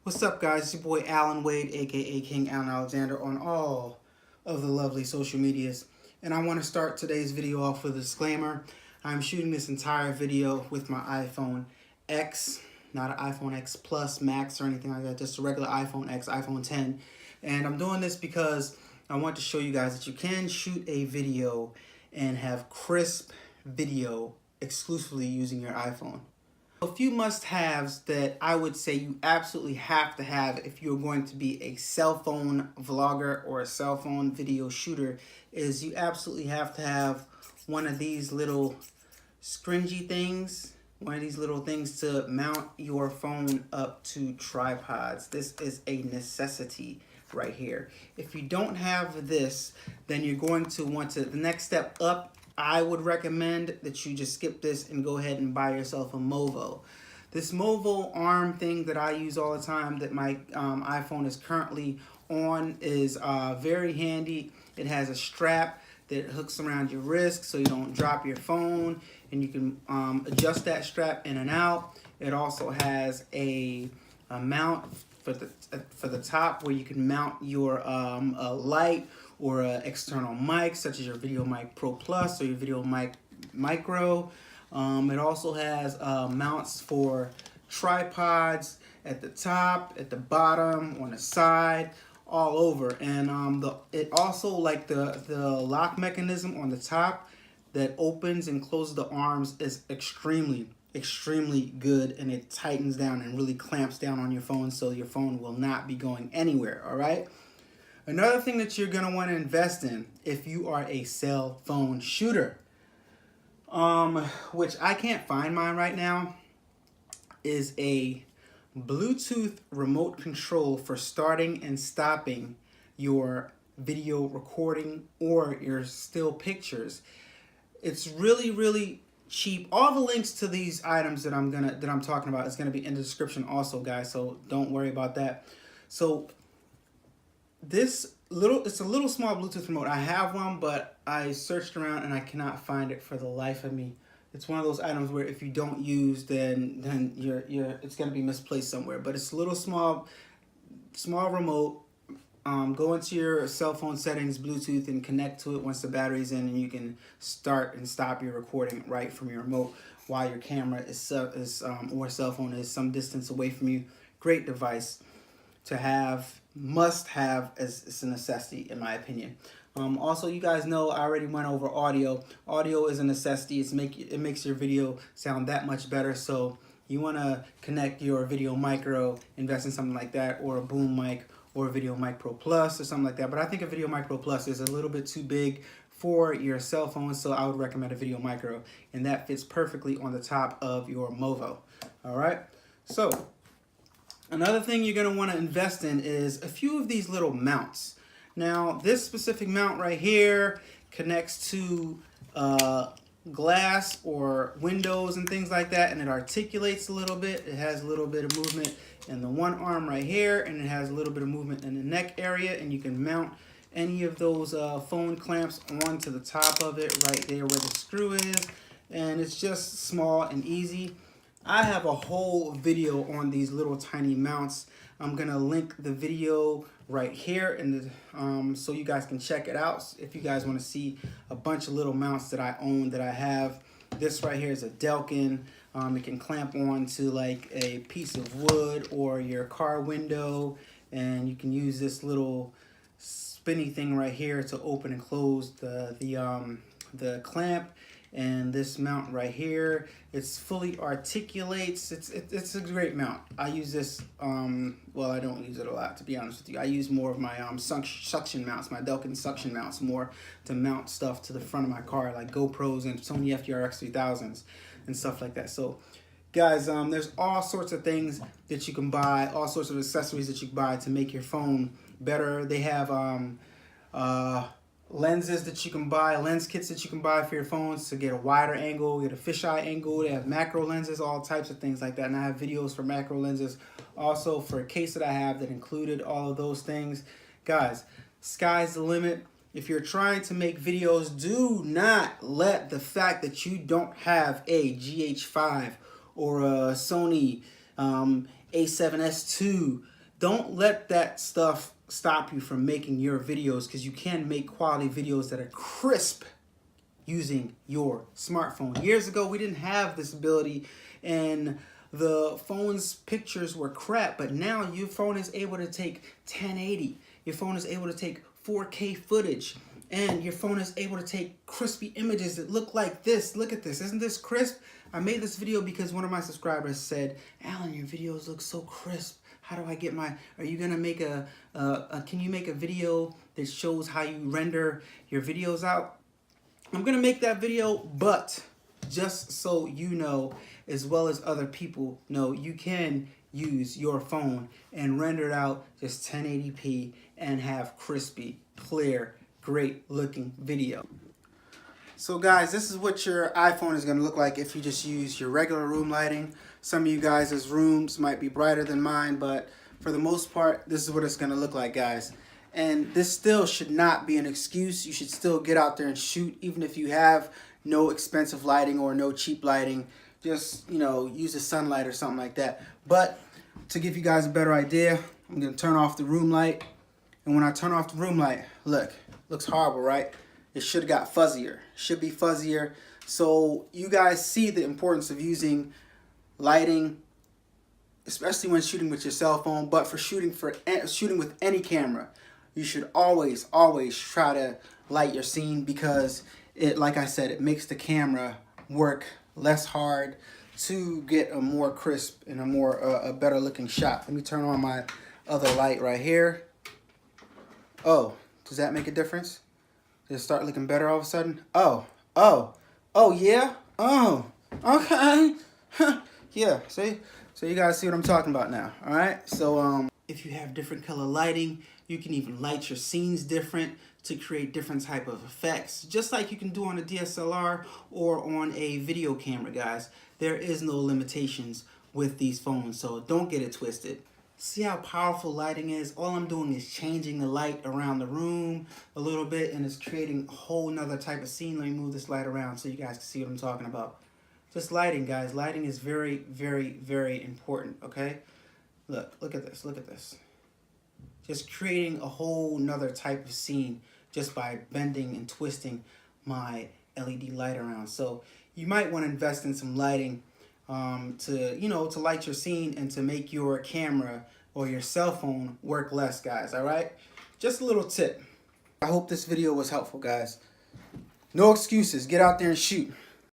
What's up, guys? It's your boy Alan Wade, aka King Alan Alexander, on all of the lovely social medias. And I want to start today's video off with a disclaimer. I'm shooting this entire video with my iPhone X, not an iPhone X Plus, Max, or anything like that, just a regular iPhone X, iPhone 10. And I'm doing this because I want to show you guys that you can shoot a video and have crisp video exclusively using your iPhone. A few must-haves that I would say you absolutely have to have if you're going to be a cell phone vlogger or a cell phone video shooter is you absolutely have to have one of these little scringy things, one of these little things to mount your phone up to tripods. This is a necessity right here. If you don't have this, then you're going to want to, the next step up, I would recommend that you just skip this and go ahead and buy yourself a Movo. This Movo arm thing that I use all the time that my iPhone is currently on is very handy. It has a strap that hooks around your wrist so you don't drop your phone, and you can adjust that strap in and out. It also has a mount for the top where you can mount your a light or an external mic, such as your Video Mic Pro Plus or your Video Mic Micro. It also has mounts for tripods at the top, at the bottom, on the side, all over. And it also, like the lock mechanism on the top that opens and closes the arms is extremely good, and it tightens down and really clamps down on your phone so your phone will not be going anywhere. All right. Another thing that you're going to want to invest in if you are a cell phone shooter, which I can't find mine right now, is a Bluetooth remote control for starting and stopping your video recording or your still pictures. It's really cheap. All the links to these items that I'm talking about is gonna be in the description also, guys, so don't worry about that. So it's a little small Bluetooth remote. I have one, but I searched around and I cannot find it for the life of me. It's one of those items where if you don't use, then it's gonna be misplaced somewhere. But it's a little small remote. Go into your cell phone settings, Bluetooth, and connect to it once the battery's in, and you can start and stop your recording right from your remote while your camera or cell phone is some distance away from you. Great device to have, must have, as it's a necessity in my opinion. Also, you guys know I already went over audio. Audio is a necessity. It makes your video sound that much better. So you want to connect your Video Micro, invest in something like that, or a boom mic, or a Video Mic Pro Plus or something like that. But I think a Video Mic Pro Plus is a little bit too big for your cell phone, so I would recommend a Video Micro, and that fits perfectly on the top of your Movo. All right. So another thing you're going to want to invest in is a few of these little mounts. Now, this specific mount right here connects to glass or windows and things like that, and it articulates a little bit. It has a little bit of movement in the one arm right here, and it has a little bit of movement in the neck area, and you can mount any of those phone clamps onto the top of it right there where the screw is, and it's just small and easy. I have a whole video on these little tiny mounts. I'm gonna link the video right here so you guys can check it out if you guys want to see a bunch of little mounts that I own, that I have. This right here is a Delkin. It can clamp on to like a piece of wood or your car window, and you can use this little spinny thing right here to open and close the clamp. And this mount right here, it's fully articulates. It's a great mount. I use this, well, I don't use it a lot, to be honest with you. I use more of my suction mounts, my Delkin suction mounts, more to mount stuff to the front of my car, like GoPros and Sony FDR-X 3000s and stuff like that. So guys, there's all sorts of things that you can buy, all sorts of accessories that you can buy to make your phone better. They have lenses that you can buy, lens kits that you can buy for your phones to get a wider angle, get a fisheye angle. They have macro lenses, all types of things like that. And I have videos for macro lenses also for a case that I have that included all of those things. Guys, sky's the limit. If you're trying to make videos, do not let the fact that you don't have a GH5 or a Sony A7S II Don't let that stuff stop you from making your videos, because you can make quality videos that are crisp using your smartphone. Years ago, we didn't have this ability, and the phone's pictures were crap, but now your phone is able to take 1080. Your phone is able to take 4K footage, and your phone is able to take crispy images that look like this. Look at this. Isn't this crisp? I made this video because one of my subscribers said, Alan, your videos look so crisp. How do I get my, are you gonna make can you make a video that shows how you render your videos out? I'm gonna make that video, but just so you know, as well as other people know, you can use your phone and render it out just 1080p and have crispy, clear, great looking video. So guys, this is what your iPhone is gonna look like if you just use your regular room lighting. Some of you guys' rooms might be brighter than mine, but for the most part, this is what it's gonna look like, guys. And this still should not be an excuse. You should still get out there and shoot, even if you have no expensive lighting or no cheap lighting. Just, you know, use a sunlight or something like that. But to give you guys a better idea, I'm gonna turn off the room light. And when I turn off the room light, look, looks horrible, right? It should have got fuzzier. Should be fuzzier. So you guys see the importance of using lighting, especially when shooting with your cell phone, but for shooting with any camera. You should always try to light your scene, because it, like I said, it makes the camera work less hard to get a more crisp and a better looking shot. Let me turn on my other light right here. Oh, does that make a difference? Did it start looking better all of a sudden? Oh yeah? Oh, okay. Yeah, see? So you guys see what I'm talking about now, all right? So if you have different color lighting, you can even light your scenes different to create different type of effects, just like you can do on a DSLR or on a video camera, guys. There is no limitations with these phones, so don't get it twisted. See how powerful lighting is? All I'm doing is changing the light around the room a little bit, and it's creating a whole nother type of scene. Let me move this light around so you guys can see what I'm talking about. Just lighting, guys. Lighting is very, very, very important, okay? Look at this, look at this. Just creating a whole nother type of scene just by bending and twisting my LED light around. So you might want to invest in some lighting to light your scene and to make your camera or your cell phone work less, guys, all right? Just a little tip. I hope this video was helpful, guys. No excuses. Get out there and shoot.